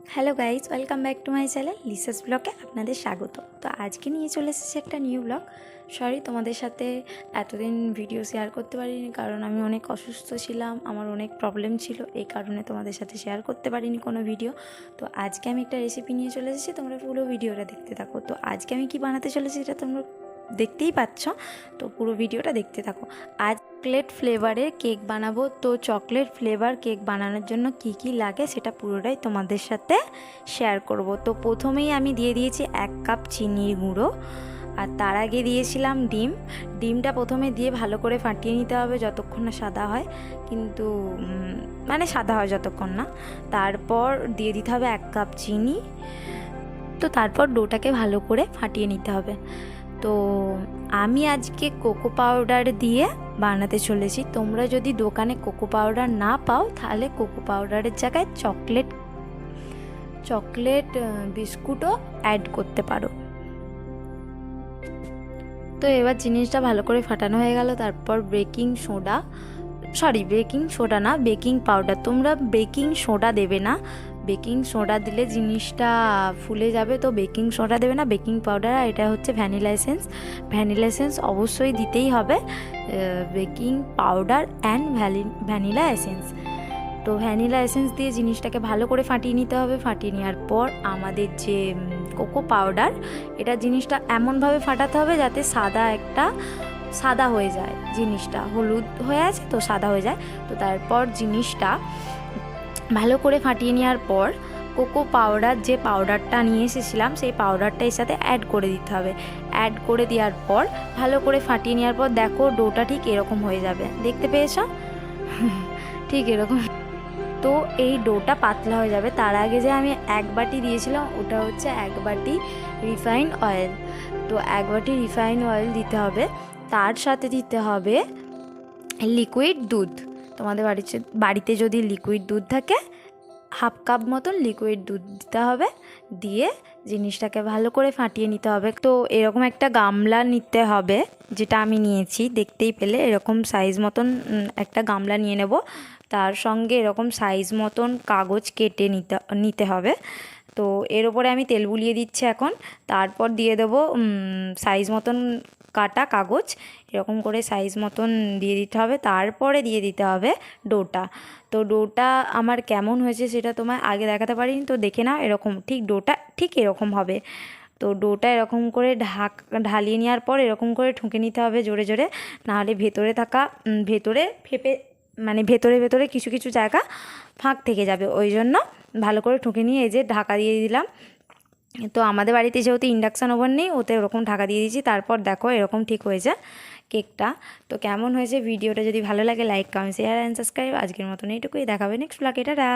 Hello guys, welcome back to my channel লিসাস ব্লগে আপনাদের স্বাগত। তো আজকে নিয়ে চলে এসেছি একটা নিউ ব্লগ। সরি, তোমাদের সাথে এতদিন ভিডিও শেয়ার করতে পারিনি, কারণ আমি অনেক অসুস্থ ছিলাম, আমার অনেক প্রবলেম ছিল, এই কারণে তোমাদের সাথে শেয়ার করতে পারিনি কোনো ভিডিও। তো আজকে আমি একটা রেসিপি নিয়ে চলে এসেছি, তোমরা পুরো ভিডিওটা দেখতে থাকো। তো আজকে আমি কি বানাতে চলেছি সেটা তোমরা দেখতেই পাচ্ছ, তো পুরো ভিডিওটা দেখতে থাকো। আজ চকলেট ফ্লেভারের কেক বানাবো। তো চকলেট ফ্লেভার কেক বানানোর জন্য কি কি লাগে সেটা পুরোটাই তোমাদের সাথে শেয়ার করব। তো প্রথমেই আমি দিয়ে দিয়েছি 1 কাপ চিনির গুঁড়ো, আর তার আগে দিয়েছিলাম ডিমটা প্রথমে দিয়ে ভালো করে ফাটিয়ে নিতে হবে যতক্ষণ না সাদা হয়, কিন্তু মানে সাদা হয় যতক্ষণ না। তারপর দিয়ে দিতে হবে 1 কাপ চিনি। তো তারপর ডোটাকে ভালো করে ফাটিয়ে নিতে হবে। তো আমি আজকে কোকো পাউডার দিয়ে বানাতে চলেছি। তোমরা যদি দোকানে কোকো পাউডার না পাও, তাহলে কোকো পাউডারের জায়গায় চকলেট বিস্কুটও অ্যাড করতে পারো। তো এবার জিনিসটা ভালো করে ফাটানো হয়ে গেল। তারপর বেকিং পাউডার। তোমরা বেকিং সোডা দেবে না, বেকিং সোডা দিলে জিনিসটা ফুলে যাবে। তো বেকিং সোডা দেবে না, বেকিং পাউডার। আর এটা হচ্ছে ভ্যানিলা এসেন্স অবশ্যই দিতেই হবে। Baking powder and vanilla essence. তো ভ্যানিলা এসেন্স দিয়ে জিনিসটাকে ভালো করে ফাটিয়ে নিতে হবে। ফাটিয়ে নেওয়ার পর আমাদের যে কোকো পাউডার, এটা জিনিসটা এমনভাবে ফাটাতে হবে যাতে সাদা হয়ে যায়। জিনিসটা হলুদ হয়ে আছে তো সাদা হয়ে যায়। তো তারপর জিনিসটা ভালো করে ফাটিয়ে নেওয়ার পর কোকো পাউডার, যে পাউডারটা নিয়ে এসেছিলাম সেই পাউডারটা এর সাথে অ্যাড করে দিতে হবে। অ্যাড করে দেওয়ার পর ভালো করে ফাটিয়ে নেওয়ার পর দেখো ডোটা ঠিক এরকম হয়ে যাবে, দেখতে পেয়েছো? ঠিক এরকম। তো এই ডোটা পাতলা হয়ে যাবে। তার আগে যে আমি 1 বাটি দিয়েছিলাম, ওটা হচ্ছে 1 বাটি রিফাইন্ড অয়েল। তো 1 বাটি রিফাইন্ড অয়েল দিতে হবে। তার সাথে দিতে হবে লিকুইড দুধ। তোমাদের বাড়িতে যদি লিকুইড দুধ থাকে, 1/2 কাপ মতন লিকুইড দুধ দিতে হবে। দিয়ে জিনিসটাকে ভালো করে ফাটিয়ে নিতে হবে। তো এরকম একটা গামলা নিতে হবে, যেটা আমি নিয়েছি, দেখতেই পেলে এরকম সাইজ মতন একটা গামলা নিয়ে নেব। তার সঙ্গে এরকম সাইজ মতন কাগজ কেটে নিতে হবে। তো এর ওপরে আমি তেল বুলিয়ে দিচ্ছি এখন। তারপর দিয়ে দেবো সাইজ মতন কাটা কাগজ, এরকম করে সাইজ মতন দিয়ে দিতে হবে। তারপরে দিয়ে দিতে হবে ডোটা। তো ডোটা আমার কেমন হয়েছে সেটা তোমায় আগে দেখাতে পারিনি, তো দেখে নাও। এরকম ঠিক ডোটা ঠিক এরকম হবে। তো ডোটা এরকম করে ঢালিয়ে নেওয়ার পর এরকম করে ঠুকে নিতে হবে জোরে জোরে, নাহলে ভেতরে কিছু কিছু জায়গা ফাঁক থেকে যাবে। ওই জন্য ভালো করে ঠুকে নিয়ে এই যে ঢাকা দিয়ে দিলাম। তো আমাদের বাড়িতে যেহেতু ইন্ডাকশান ওভেন নেই, ওতে ওরকম ঢাকা দিয়ে দিয়েছি। তারপর দেখো এরকম ঠিক হয়েছে কেকটা। তো কেমন হয়েছে ভিডিওটা যদি ভালো লাগে, like, comment, share and subscribe. আজকের মতন এইটুকুই, দেখাবে নেক্সট ব্লগে। টাটা।